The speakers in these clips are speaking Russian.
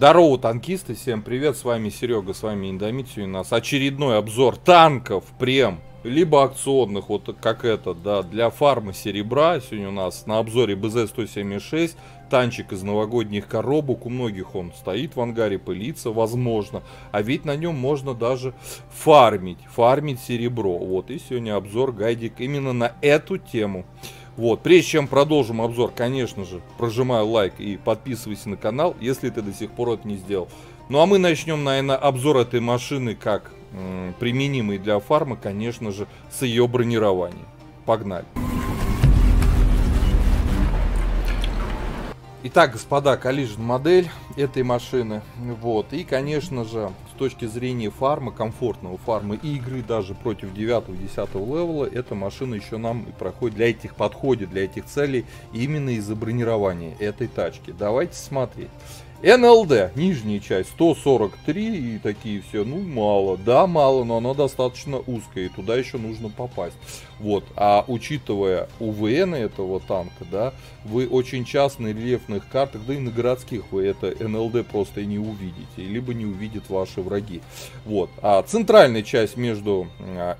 Здорово, танкисты, всем привет, с вами Серега, с вами Индомит. Сегодня у нас очередной обзор танков прем, либо акционных, вот как этот, да, для фармы серебра. Сегодня у нас на обзоре БЗ-176, танчик из новогодних коробок, у многих он стоит в ангаре, пылится, возможно, а ведь на нем можно даже фармить серебро. Вот, и сегодня обзор, гайдик именно на эту тему. Вот, прежде чем продолжим обзор, конечно же, прожимаю лайк и подписывайся на канал, если ты до сих пор это не сделал. Ну а мы начнем, наверное, обзор этой машины как применимой для фарма, конечно же, с ее бронирования. Погнали. Итак, господа, Collision модель этой машины. Вот, и, конечно же, с точки зрения фарма, комфортного фарма и игры даже против 9-10 левела, эта машина еще нам и подходит для этих целей именно из-за бронирования этой тачки. Давайте смотреть. НЛД, нижняя часть 143 и такие все, ну мало, да мало, но она достаточно узкая и туда еще нужно попасть. Вот, а учитывая УВН этого танка, да, вы очень часто на рельефных картах, да и на городских вы это НЛД просто и не увидите, либо не увидят ваши враги. Вот, а центральная часть между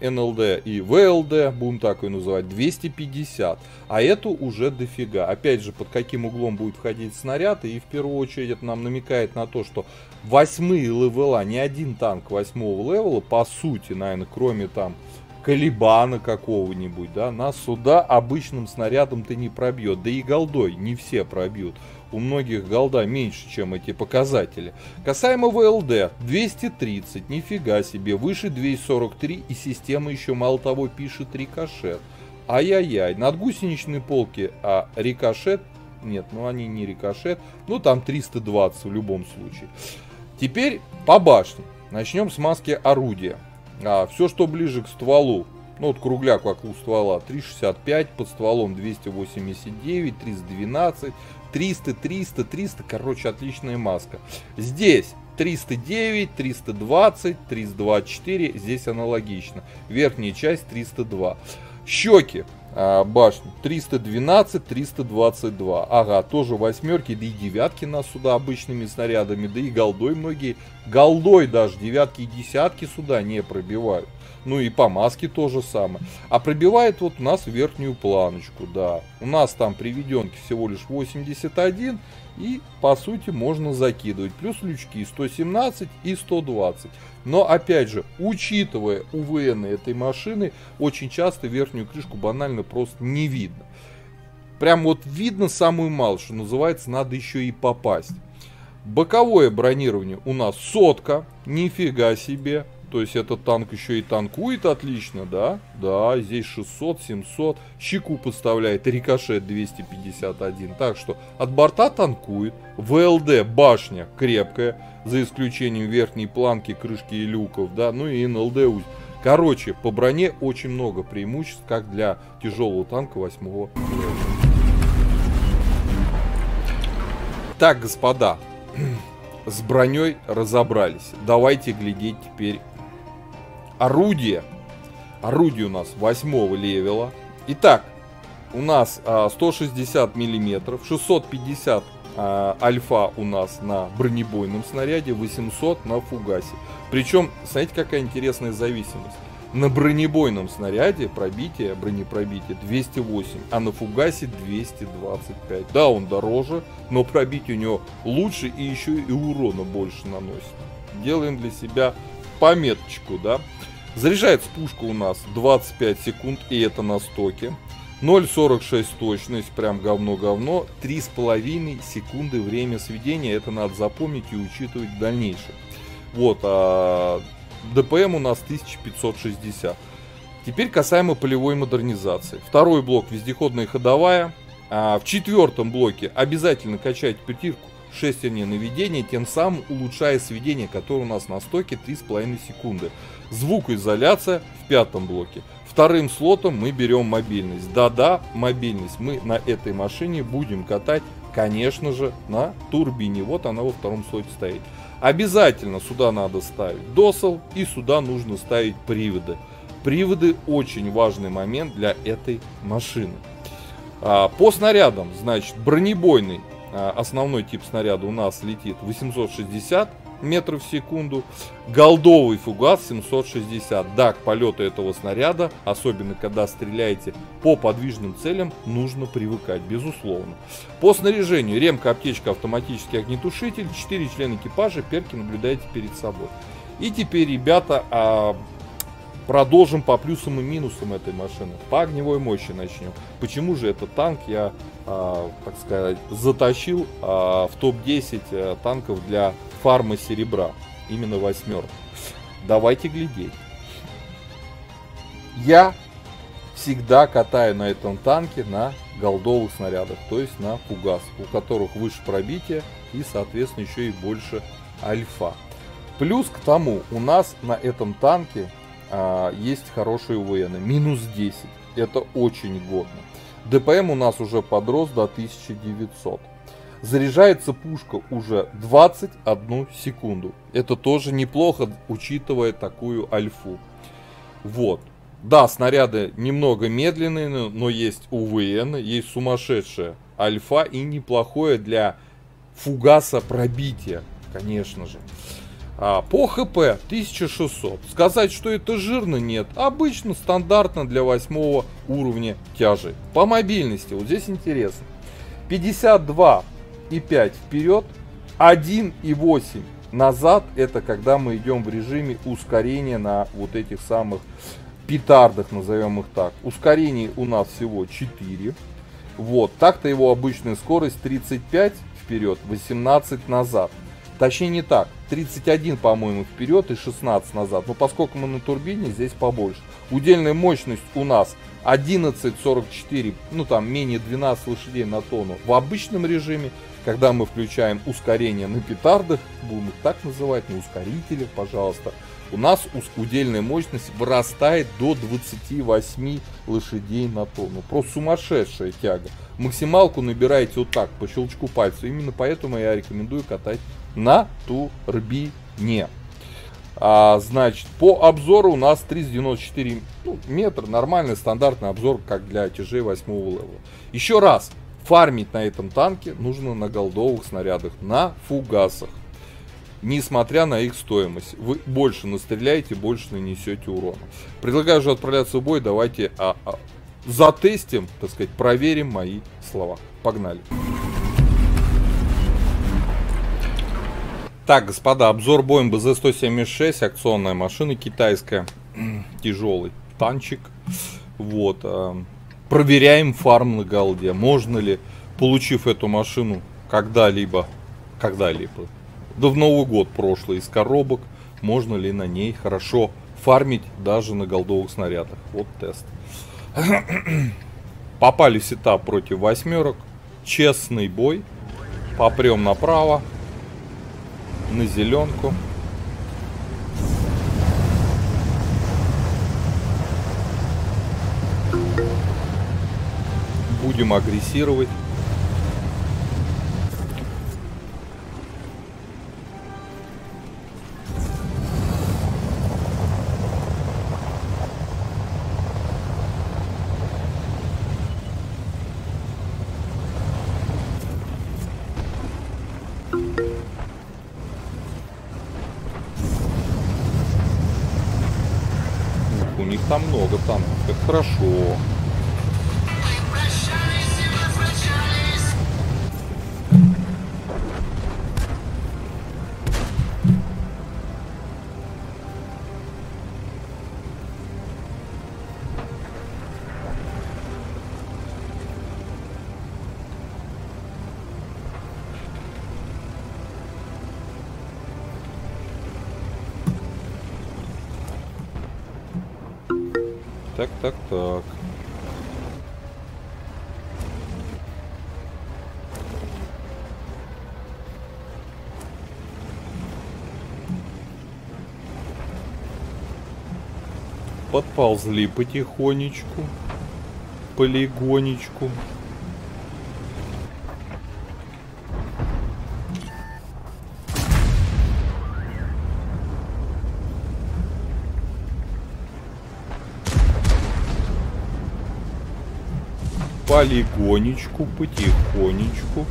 НЛД и ВЛД, будем так ее называть, 250, а эту уже дофига. Опять же, под каким углом будет входить снаряд, и в первую очередь это нам намекает на то, что 8-е левела, ни один танк 8-го левела, по сути, наверное, кроме там Колибана какого-нибудь, да, нас сюда обычным снарядом-то не пробьет, да и голдой не все пробьют. У многих голда меньше, чем эти показатели. Касаемо ВЛД, 230, нифига себе, выше 243, и система еще мало того пишет рикошет. Ай-яй-яй, над гусеничной полки, а рикошет, нет, ну они не рикошет, ну там 320 в любом случае. Теперь по башне. Начнем с маски орудия. Все, что ближе к стволу, ну вот кругляк вокруг ствола 365, под стволом 289, 312, 300, 300, 300, короче, отличная маска. Здесь 309, 320, 324, здесь аналогично. Верхняя часть 302. Щеки башни 312, 322. Ага, тоже восьмерки, да и девятки нас сюда обычными снарядами, да и голдой многие. Голдой даже девятки и десятки сюда не пробивают. Ну и по маске то же самое. А пробивает вот у нас верхнюю планочку, да. У нас там при веденке всего лишь 81. И по сути можно закидывать. Плюс лючки 117 и 120. Но опять же, учитывая УВН этой машины, очень часто верхнюю крышку банально просто не видно. Прям вот видно самую малость, что называется, надо еще и попасть. Боковое бронирование у нас сотка, нифига себе. То есть этот танк еще и танкует отлично, да? Да, здесь 600, 700. Щеку подставляет, рикошет 251. Так что от борта танкует. ВЛД башня крепкая, за исключением верхней планки, крышки и люков, да? Ну и НЛД УЗ. Короче, по броне очень много преимуществ, как для тяжелого танка 8-го. Так, господа, с броней разобрались. Давайте глядеть теперь орудие. Орудие у нас 8-го левела. Итак, у нас 160 миллиметров, 650 альфа у нас на бронебойном снаряде, 800 на фугасе. Причем, смотрите, какая интересная зависимость. На бронебойном снаряде бронепробитие 208, а на фугасе 225. Да, он дороже, но пробитие у него лучше и еще и урона больше наносит. Делаем для себя пометочку, да. Заряжается пушка у нас 25 секунд, и это на стоке. 0,46 точность, прям говно-говно. 3,5 секунды время сведения, это надо запомнить и учитывать в дальнейшем. Вот, ДПМ у нас 1560. Теперь касаемо полевой модернизации. Второй блок вездеходная ходовая. В четвертом блоке обязательно качать притирку шестерни наведения, тем самым улучшая сведение, которое у нас на стоке 3,5 секунды. Звукоизоляция в пятом блоке. Вторым слотом мы берем мобильность. Да-да, мобильность мы на этой машине будем катать, конечно же, на турбине. Вот она во втором слоте стоит. Обязательно сюда надо ставить досел и сюда нужно ставить приводы. Приводы очень важный момент для этой машины. По снарядам, значит, бронебойный основной тип снаряда у нас летит 860 метров в секунду, голдовый фугас 760. Да, к полету этого снаряда, особенно когда стреляете по подвижным целям, нужно привыкать, безусловно. По снаряжению: ремка, аптечка, автоматический огнетушитель, 4 члена экипажа, перки наблюдаете перед собой. И теперь, ребята, продолжим по плюсам и минусам этой машины. По огневой мощи начнем. Почему же этот танк я, так сказать, затащил в топ-10 танков для фармы серебра? Именно восьмерку. Давайте глядеть. Я всегда катаю на этом танке на голдовых снарядах, то есть на фугас, у которых выше пробитие и, соответственно, еще и больше альфа. Плюс к тому, у нас на этом танке есть хорошие УВН, минус 10. Это очень годно. ДПМ у нас уже подрос до 1900. Заряжается пушка уже 21 секунду. Это тоже неплохо, учитывая такую альфу. Вот. Да, снаряды немного медленные, но есть УВН, есть сумасшедшая альфа и неплохое для фугаса пробитие, конечно же. По ХП 1600. Сказать, что это жирно, нет. Обычно, стандартно для 8 уровня тяжей. По мобильности, вот здесь интересно. 52,5 вперед, 1,8 назад. Это когда мы идем в режиме ускорения на вот этих самых петардах, назовем их так. Ускорений у нас всего 4. Вот, так-то его обычная скорость 35 вперед, 18 назад. Точнее не так, 31, по-моему, вперед и 16 назад. Но поскольку мы на турбине, здесь побольше. Удельная мощность у нас 11,44, ну там менее 12 лошадей на тонну в обычном режиме. Когда мы включаем ускорение на петардах, будем их так называть, на ускорителях, пожалуйста, у нас удельная мощность вырастает до 28 лошадей на тонну. Просто сумасшедшая тяга. Максималку набираете вот так, по щелчку пальца. Именно поэтому я рекомендую катать на турбине. Значит, по обзору у нас 394 метра. Нормальный стандартный обзор, как для тяжей 8 левела. Еще раз, фармить на этом танке нужно на голдовых снарядах, на фугасах. Несмотря на их стоимость. Вы больше настреляете, больше нанесете урона. Предлагаю же отправляться в бой. Давайте затестим, так сказать, проверим мои слова. Погнали. Так, господа, обзор боем БЗ-176, акционная машина китайская, тяжелый танчик. Вот, проверяем фарм на голде. Можно ли, получив эту машину когда-либо, да в Новый год прошлый, из коробок, можно ли на ней хорошо фармить даже на голдовых снарядах. Вот тест. Попали в сетап против восьмерок. Честный бой. Попрем направо. На зеленку. Будем агрессировать. У них там много танков, это хорошо. Так. Подползли потихонечку, полигонечку. Полигонечку, потихонечку.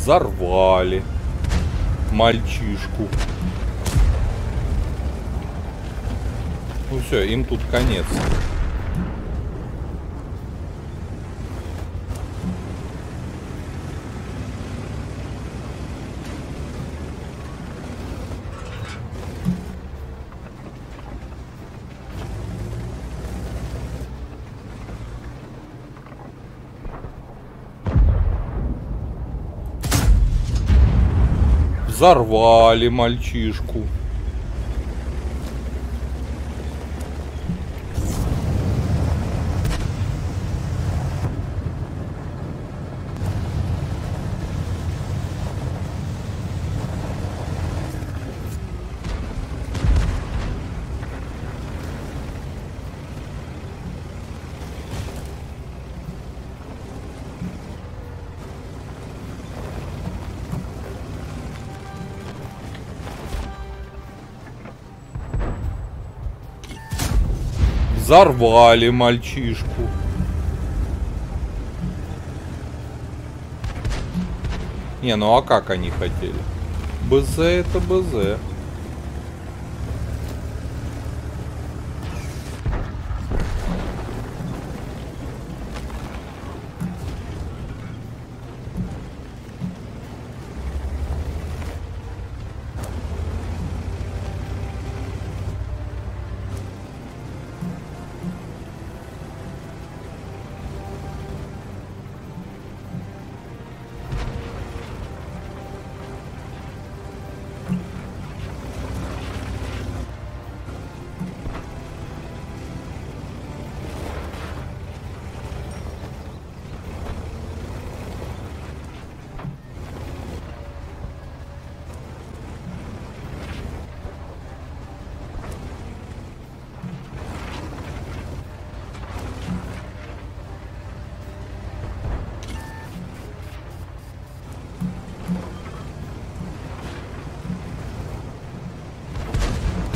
Взорвали мальчишку. Ну все, им тут конец. Взорвали мальчишку. Взорвали мальчишку. Не, ну а как они хотели? БЗ это БЗ.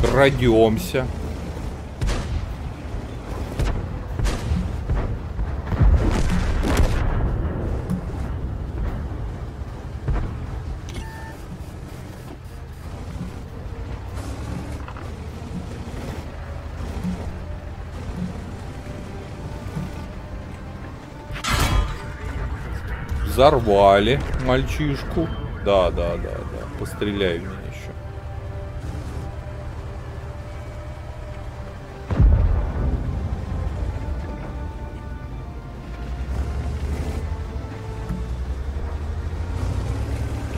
Крадемся. Взорвали мальчишку. Да. Постреляй в меня еще.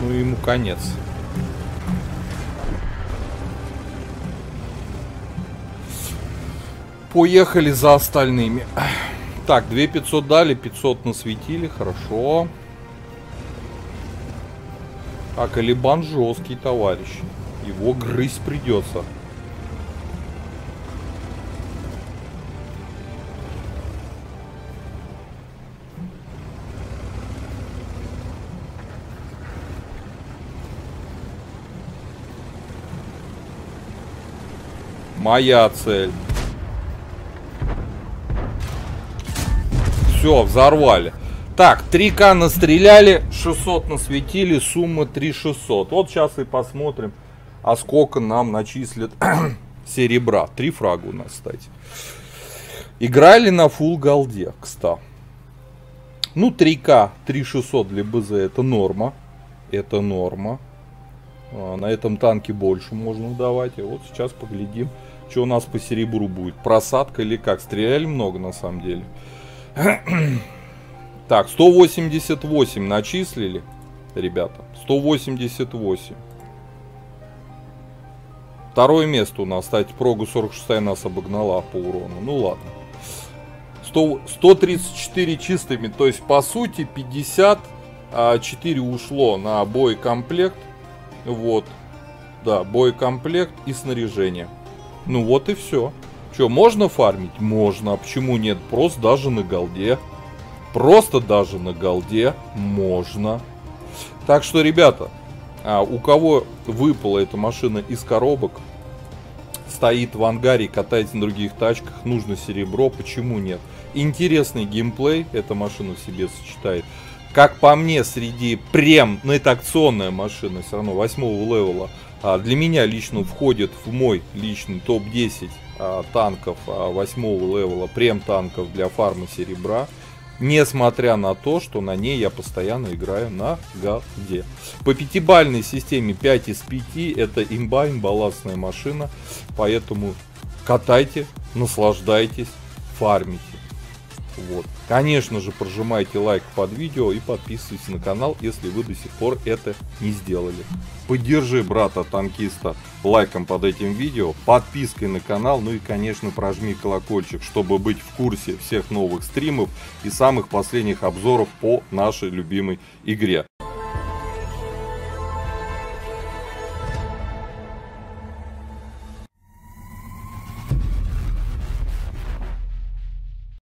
Ну ему конец. Поехали за остальными. Так, 2500 дали, 500 насветили, хорошо. А Калибан жесткий товарищ. Его грызть придется. Моя цель. Все, взорвали. Так, 3К настреляли, 600 насветили, сумма 3600. Вот сейчас и посмотрим, а сколько нам начислят серебра. 3 фрага у нас, кстати. Играли на фулл голде, кстати. Ну, 3К, 3600 для БЗ это норма. Это норма. На этом танке больше можно давать. И вот сейчас поглядим, что у нас по серебру будет. Просадка или как? Стреляли много на самом деле. Так, 188 начислили, ребята. 188. Второе место у нас, кстати, Прога 46 нас обогнала по урону. Ну ладно. 134 чистыми, то есть по сути 54 ушло на боекомплект. Вот. Да, боекомплект и снаряжение. Ну вот и все. Что, можно фармить? Можно. А почему нет? Просто даже на голде. Просто даже на голде можно. Так что, ребята, у кого выпала эта машина из коробок, стоит в ангаре, катается на других тачках, нужно серебро, почему нет? Интересный геймплей эта машина в себе сочетает. Как по мне, среди прем, но это акционная машина, все равно 8-го левела, для меня лично входит в мой личный топ-10 танков 8-го левела, прем танков для фармы серебра. Несмотря на то, что на ней я постоянно играю на голде. По пятибалльной системе 5 из 5 это имба, имбалансная машина. Поэтому катайте, наслаждайтесь, фармите. Вот. Конечно же, прожимайте лайк под видео и подписывайтесь на канал, если вы до сих пор это не сделали. Поддержи брата-танкиста лайком под этим видео, подпиской на канал, ну и, конечно, прожми колокольчик, чтобы быть в курсе всех новых стримов и самых последних обзоров по нашей любимой игре.